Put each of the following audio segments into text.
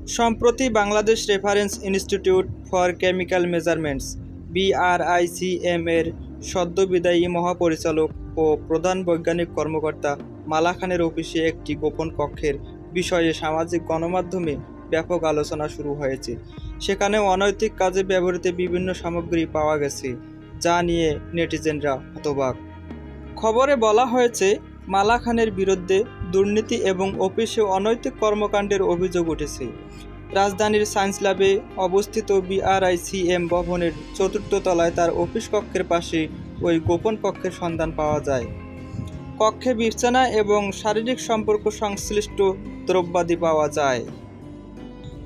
সম্প্রতি Bangladesh reference institute for chemical measurements BRICM এর সদ্যবিদায়ী মহাপরিচালক ও প্রধান বৈজ্ঞানিক কর্মকর্তা মালা খানের অফিসে একটি গোপন কক্ষের বিষয়ে সামাজিক গণমাধ্যমে ব্যাপক আলোচনা শুরু হয়েছে। সেখানে অনৈতিক কাজে ব্যবহৃত বিভিন্ন সামগ্রী পাওয়া গেছে, যা নিয়ে নেটিজেনরা হতবাক। খবরে বলা হয়েছে, মালা খানের বিরুদ্ধে দুর্নীতি এবং অফিসে অনৈতিক কর্মকাণ্ডের অভিযোগ উঠেছে। রাজধানীর সায়েন্স ল্যাবে অবস্থিত BRICM ভবনের ৪র্থ তলায় তার অফিস কক্ষের পাশে ওই গোপন কক্ষের সন্ধান পাওয়া যায়। কক্ষে বিছানা এবং শারীরিক সম্পর্ক সংশ্লিষ্ট দ্রব্যাদি পাওয়া যায়।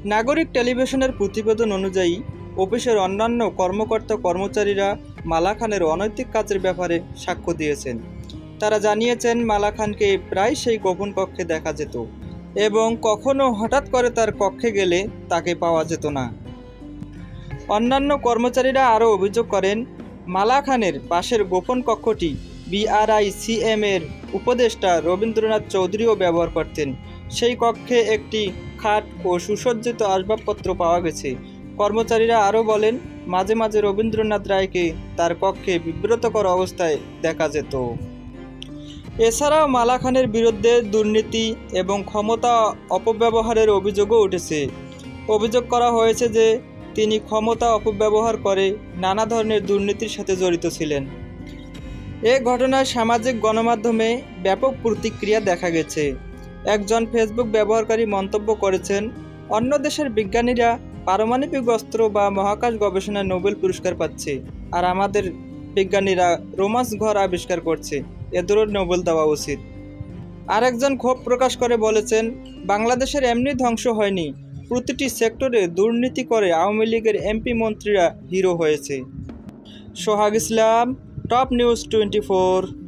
নাগরিক টেলিভিশনের প্রতিবেদন অনুযায়ী, অফিসের অন্যান্য কর্মকর্তা-কর্মচারীরা মালা খানের অনৈতিক কাজের ব্যাপারে সাক্ষ্য দিয়েছেন। তারা জানিয়েছেন, মালা খানকে প্রায় সেই গোপন কক্ষে দেখা যেত এবং কখনো হঠাৎ করে তার কক্ষে গেলে তাকে পাওয়া যেত না। অন্যান্য কর্মচারীরা আরও অভিযোগ করেন, মালা খানের পাশের গোপন কক্ষটি BRICM এর উপদেষ্টা রবীন্দ্রনাথ চৌধুরীও ব্যবহার করতেন। সেই কক্ষে একটি খাট ও সুসজ্জিত আসবাবপত্র পাওয়া গেছে। কর্মচারীরা আরও বলেন, মাঝে মাঝে রবীন্দ্রনাথ রায়কে তার কক্ষে বিব্রতকর অবস্থায় দেখা যেত। এছাড়াও মালা খানের বিরুদ্ধে দুর্নীতি এবং ক্ষমতা অপব্যবহারের অভিযোগও উঠেছে। অভিযোগ করা হয়েছে যে তিনি ক্ষমতা অপব্যবহার করে নানা ধরনের দুর্নীতির সাথে জড়িত ছিলেন। এ ঘটনায় সামাজিক গণমাধ্যমে ব্যাপক প্রতিক্রিয়া দেখা গেছে। একজন ফেসবুক ব্যবহারকারী মন্তব্য করেছেন, অন্য দেশের বিজ্ঞানীরা পারমাণবিক অস্ত্র বা মহাকাশ গবেষণায় নোবেল পুরস্কার পাচ্ছে, আর আমাদের বিজ্ঞানীরা রোমান্স ঘর আবিষ্কার করছে, এদেরও নোবেল দেওয়া উচিত। আরেকজন ক্ষোভ প্রকাশ করে বলেছেন, বাংলাদেশের এমনি ধ্বংস হয়নি, প্রতিটি সেক্টরে দুর্নীতি করে আওয়ামী লীগের MP মন্ত্রীরা হিরো হয়েছে। সোহাগ ইসলাম, টপ নিউজ 24।